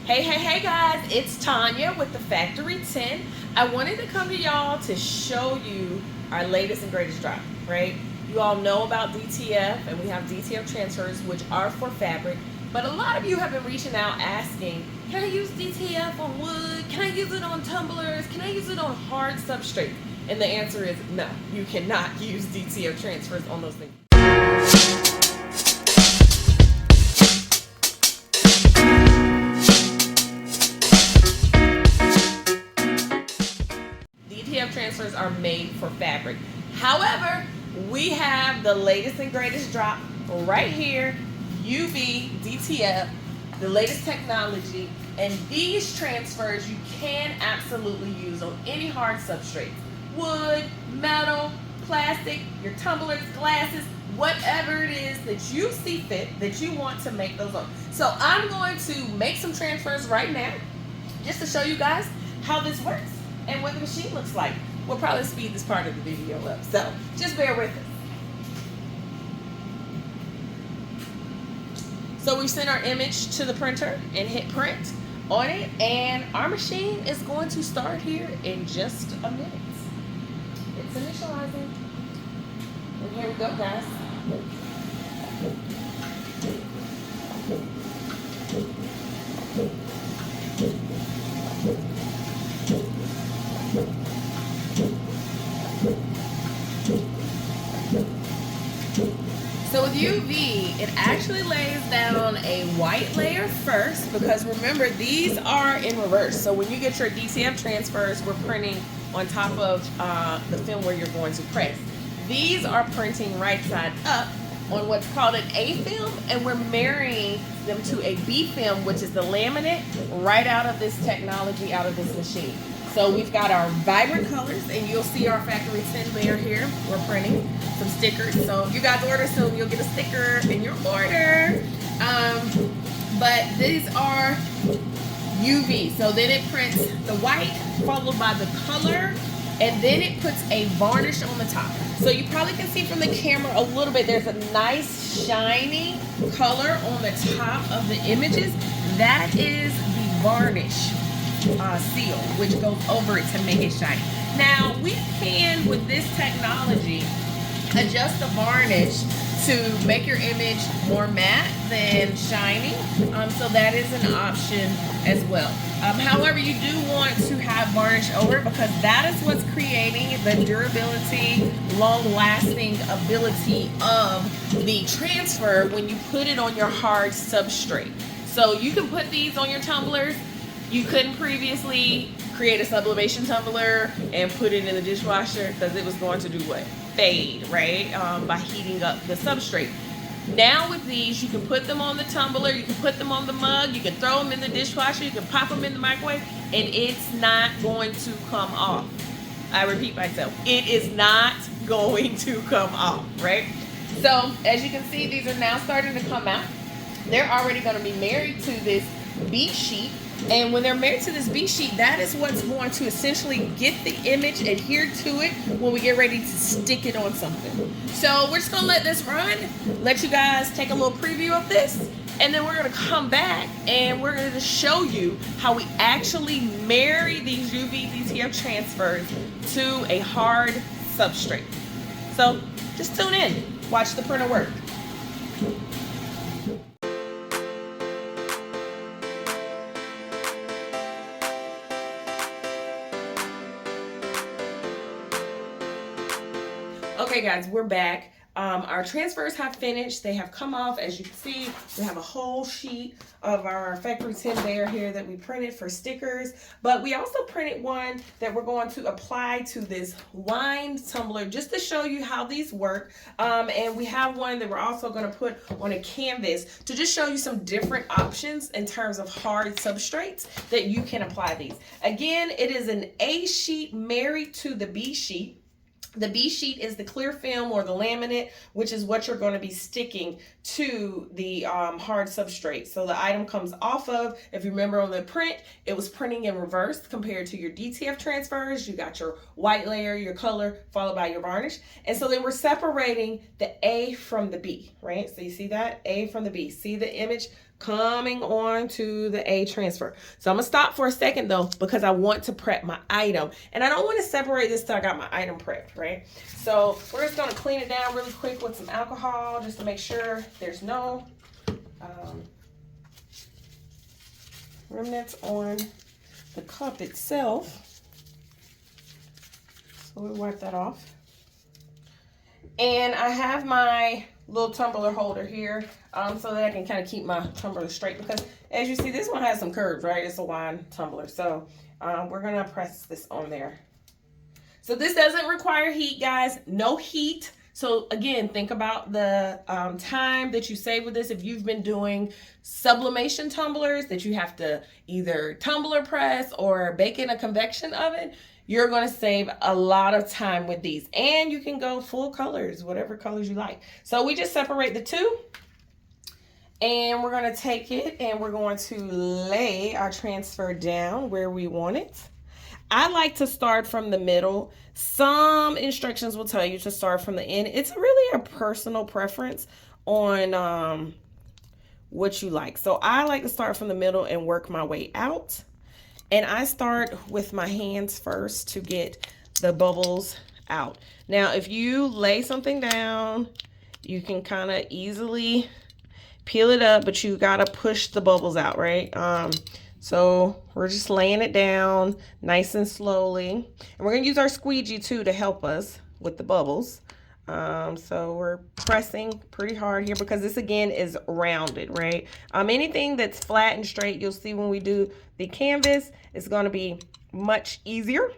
Hey guys, it's Tanya with the Factory 10. I wanted to come to y'all to show you our latest and greatest drop, right? You all know about DTF, and we have DTF transfers, which are for fabric, but a lot of you have been reaching out asking, can I use DTF on wood? Can I use it on tumblers? Can I use it on hard substrate? And the answer is no, you cannot use DTF transfers on those things. DTF transfers are made for fabric. However, we have the latest and greatest drop right here, UV DTF, the latest technology, and these transfers you can absolutely use on any hard substrate. Wood, metal, plastic, your tumblers, glasses, whatever it is that you see fit that you want to make those on. So I'm going to make some transfers right now just to show you guys how this works and what the machine looks like. We'll probably speed this part of the video up, so just bear with us. So we send our image to the printer and hit print on it, and our machine is going to start here in just a minute. It's initializing. And here we go, guys. So with UV, it actually lays down a white layer first, because remember, these are in reverse. So when you get your DTF transfers, we're printing on top of the film where you're going to press. These are printing right side up on what's called an A film, and we're marrying them to a B film, which is the laminate right out of this technology, out of this machine. So we've got our vibrant colors, and you'll see our Factory 10 layer here. We're printing some stickers. So if you guys order soon, you'll get a sticker in your order. But these are UV. So then it prints the white, followed by the color, and then it puts a varnish on the top. So you probably can see from the camera a little bit, there's a nice shiny color on the top of the images. That is the varnish seal, which goes over it to make it shiny. Now we can, with this technology, adjust the varnish to make your image more matte than shiny. So that is an option as well. However, you do want to have varnish over it, because that is what's creating the durability, long-lasting ability of the transfer when you put it on your hard substrate. So you can put these on your tumblers. You couldn't previously create a sublimation tumbler and put it in the dishwasher, because it was going to do what? Fade, right? By heating up the substrate. Now with these, you can put them on the tumbler, you can put them on the mug, you can throw them in the dishwasher, you can pop them in the microwave, and it's not going to come off. I repeat myself, it is not going to come off, right? So as you can see, these are now starting to come out. They're already going to be married to this bead sheet. And when they're married to this bead sheet, that is what's going to essentially get the image adhered to it when we get ready to stick it on something. So we're just going to let this run, let you guys take a little preview of this, and then we're going to come back and we're going to show you how we actually marry these UV DTF transfers to a hard substrate. So just tune in, watch the printer work. Okay guys, we're back. Our transfers have finished. They have come off. As you can see, we have a whole sheet of our Factory 10 layer here that we printed for stickers, but we also printed one that we're going to apply to this wine tumbler just to show you how these work. And we have one that we're also going to put on a canvas to just show you some different options in terms of hard substrates that you can apply these. Again, it is an A sheet married to the B sheet. The B sheet is the clear film or the laminate, which is what you're going to be sticking to the hard substrate. So the item comes off of, if you remember on the print, it was printing in reverse compared to your DTF transfers. You got your white layer, your color, followed by your varnish. And so then we're separating the A from the B, right? So you see that? A from the B. See the image coming on to the A transfer. So I'm gonna stop for a second though, because I want to prep my item. And I don't want to separate this till I got my item prepped, right? So we're just gonna clean it down really quick with some alcohol just to make sure there's no remnants on the cup itself. So we wipe that off. And I have my little tumbler holder here so that I can kind of keep my tumbler straight, because as you see, this one has some curves, right? It's a wine tumbler. So we're gonna press this on there. So this doesn't require heat, guys, no heat. So again, think about the time that you save with this. If you've been doing sublimation tumblers that you have to either tumbler press or bake in a convection oven, you're gonna save a lot of time with these. And you can go full colors, whatever colors you like. So we just separate the two, and we're gonna take it and we're going to lay our transfer down where we want it. I like to start from the middle. Some instructions will tell you to start from the end. It's really a personal preference on what you like. So I like to start from the middle and work my way out. And I start with my hands first to get the bubbles out. Now, if you lay something down, you can kind of easily peel it up, but you gotta push the bubbles out, right? So we're just laying it down nice and slowly. And we're gonna use our squeegee too to help us with the bubbles. So we're pressing pretty hard here because this again is rounded, right? Anything that's flat and straight, you'll see when we do the canvas, it's gonna be much easier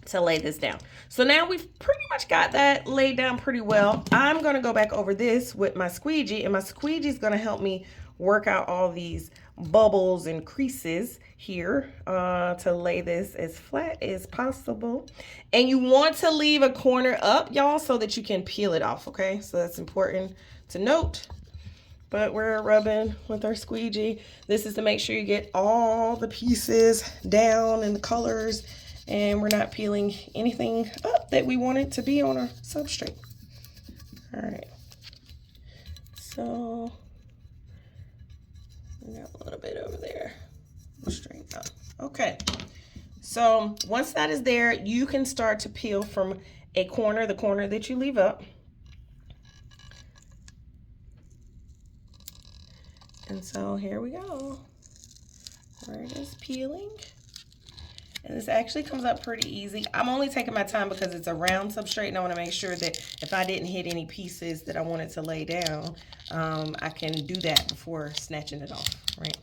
to lay this down. So now we've pretty much got that laid down pretty well. I'm gonna go back over this with my squeegee, and my squeegee is gonna help me work out all these bubbles and creases here to lay this as flat as possible. And you want to leave a corner up, y'all, so that you can peel it off, okay? So that's important to note. But we're rubbing with our squeegee. This is to make sure you get all the pieces down and the colors, and we're not peeling anything up that we want it to be on our substrate. All right, so we got a little bit over there. Straight up. Okay, so once that is there, you can start to peel from a corner, the corner that you leave up. And so here we go. We're just peeling. And this actually comes up pretty easy. I'm only taking my time because it's a round substrate, and I want to make sure that if I didn't hit any pieces that I wanted to lay down, I can do that before snatching it off, right?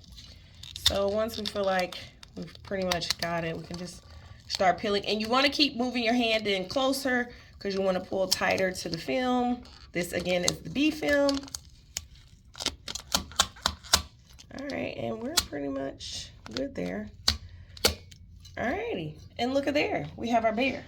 So once we feel like we've pretty much got it, we can just start peeling. And you want to keep moving your hand in closer because you want to pull tighter to the film. This again is the B film. All right, and we're pretty much good there. All righty, and look at there, we have our bear.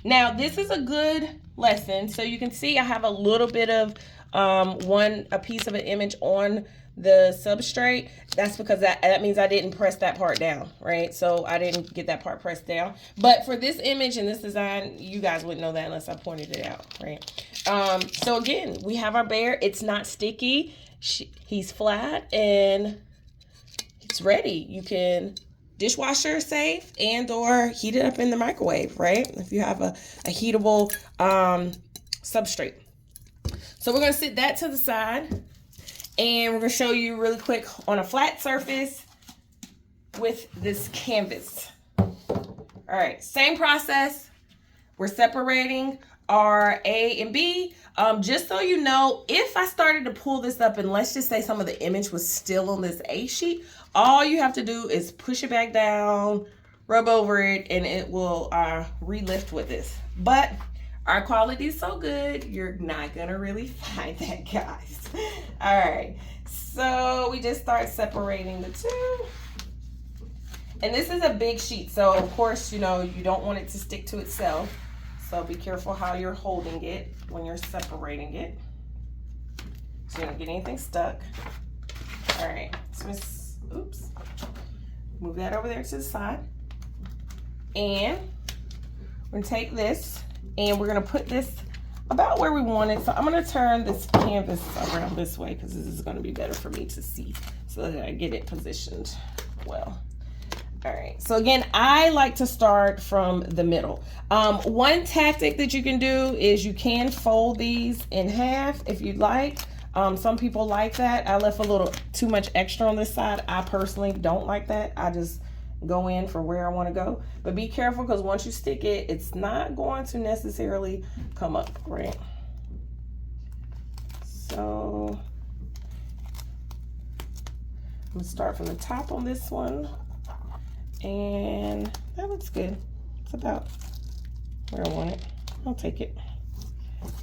Now this is a good lesson. So you can see I have a little bit of a piece of an image on the substrate. That's because that means I didn't press that part down, right? So I didn't get that part pressed down. But for this image and this design, you guys wouldn't know that unless I pointed it out, right? So again, we have our bear. It's not sticky. He's flat and it's ready. You can dishwasher safe and or heat it up in the microwave, right? If you have a heatable substrate. So we're gonna sit that to the side, and we're gonna show you really quick on a flat surface with this canvas. All right, same process. We're separating our A and B. Just so you know, if I started to pull this up and let's just say some of the image was still on this A sheet, all you have to do is push it back down, rub over it, and it will relift with this. But our quality is so good, you're not gonna really find that, guys. All right, so we just start separating the two. And this is a big sheet, so of course, you know, you don't want it to stick to itself. So be careful how you're holding it when you're separating it, so you don't get anything stuck. All right, so oops, move that over there to the side. And we're gonna take this and we're gonna put this about where we want it. So I'm going to turn this canvas around this way because this is going to be better for me to see so that I get it positioned well. All right, so again, I like to start from the middle. One tactic that you can do is you can fold these in half if you'd like. Some people like that. I left a little too much extra on this side. I personally don't like that. I just go in for where I want to go. But be careful because once you stick it, it's not going to necessarily come up, right? So I'm going to start from the top on this one. And that looks good. It's about where I want it. I'll take it.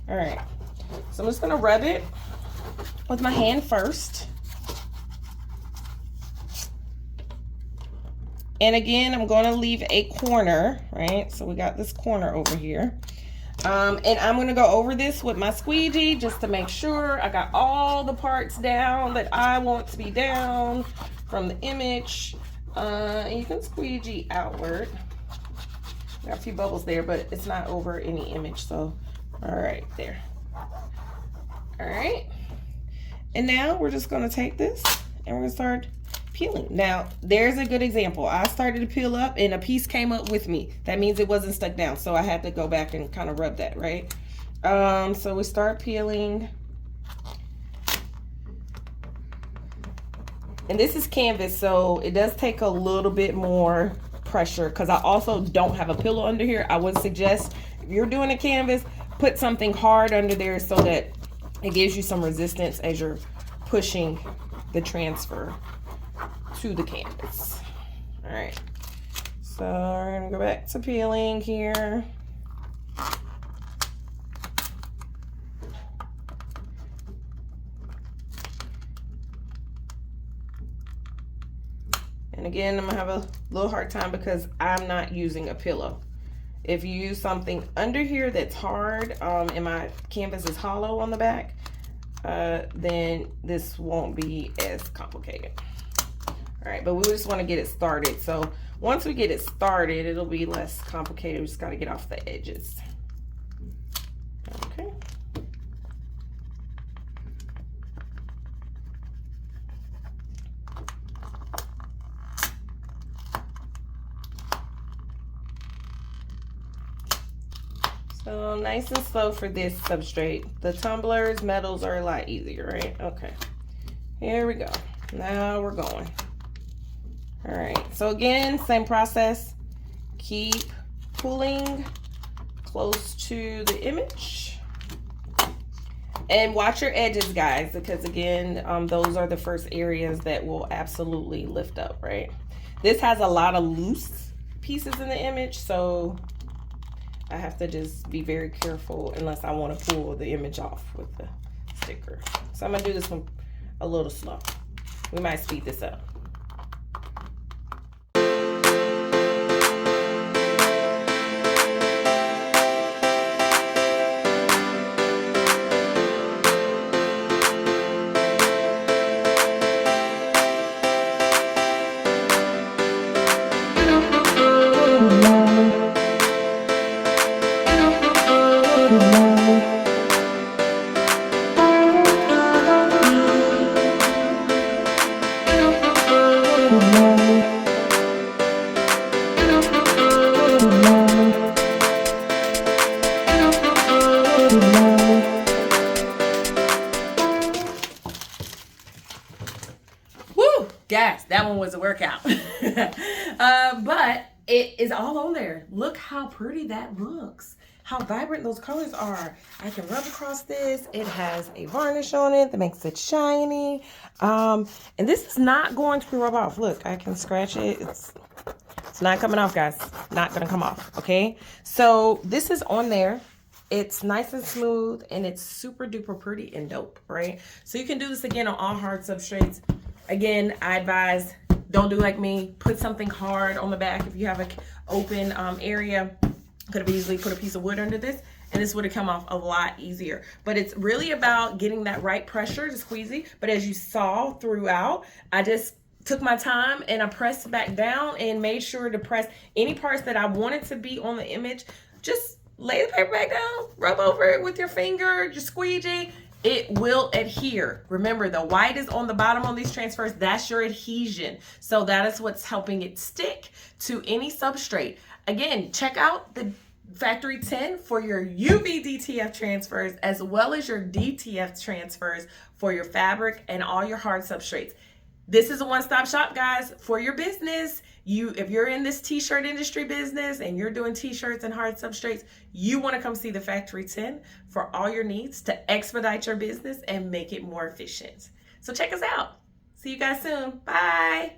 All right. So I'm just going to rub it with my hand first. And again, I'm going to leave a corner, right? So we got this corner over here. And I'm going to go over this with my squeegee just to make sure I got all the parts down that I want to be down from the image. And you can squeegee outward. Got a few bubbles there, but it's not over any image. So, all right, there. All right. And now we're just going to take this and we're going to start peeling. Now, there's a good example. I started to peel up and a piece came up with me. That means it wasn't stuck down. So I had to go back and kind of rub that, right? So we start peeling. And this is canvas, so it does take a little bit more pressure because I also don't have a pillow under here. I would suggest if you're doing a canvas, put something hard under there so that it gives you some resistance as you're pushing the transfer to the canvas. All right, so we're gonna go back to peeling here. And again, I'm gonna have a little hard time because I'm not using a pillow. If you use something under here that's hard, and my canvas is hollow on the back, then this won't be as complicated. All right, but we just wanna get it started. So once we get it started, it'll be less complicated. We just gotta get off the edges. Okay. So nice and slow for this substrate. The tumblers, metals are a lot easier, right? Okay, here we go. Now we're going. All right, so again, same process. Keep pulling close to the image. And watch your edges, guys, because again, those are the first areas that will absolutely lift up, right? This has a lot of loose pieces in the image, so I have to just be very careful unless I want to pull the image off with the sticker. So I'm gonna do this one a little slow. We might speed this up. Guys, that one was a workout. But it is all on there. Look how pretty that looks. How vibrant those colors are. I can rub across this. It has a varnish on it that makes it shiny. And this is not going to rub off. Look, I can scratch it. It's not coming off, guys. Not gonna come off, okay? So this is on there. It's nice and smooth and it's super duper pretty and dope, right? So you can do this again on all hard substrates. Again, I advise, don't do like me. Put something hard on the back if you have an open area. Could have easily put a piece of wood under this and this would have come off a lot easier. But it's really about getting that right pressure to squeezy. But as you saw throughout, I just took my time and I pressed back down and made sure to press any parts that I wanted to be on the image. Just lay the paper back down, rub over it with your finger, your squeegee. It will adhere. Remember, the white is on the bottom on these transfers. That's your adhesion. So that is what's helping it stick to any substrate. Again, check out the Factory 10 for your UV DTF transfers, as well as your DTF transfers for your fabric and all your hard substrates. This is a one-stop shop, guys, for your business. If you're in this t-shirt industry business and you're doing t-shirts and hard substrates, you want to come see the Factory 10 for all your needs to expedite your business and make it more efficient. So check us out. See you guys soon. Bye.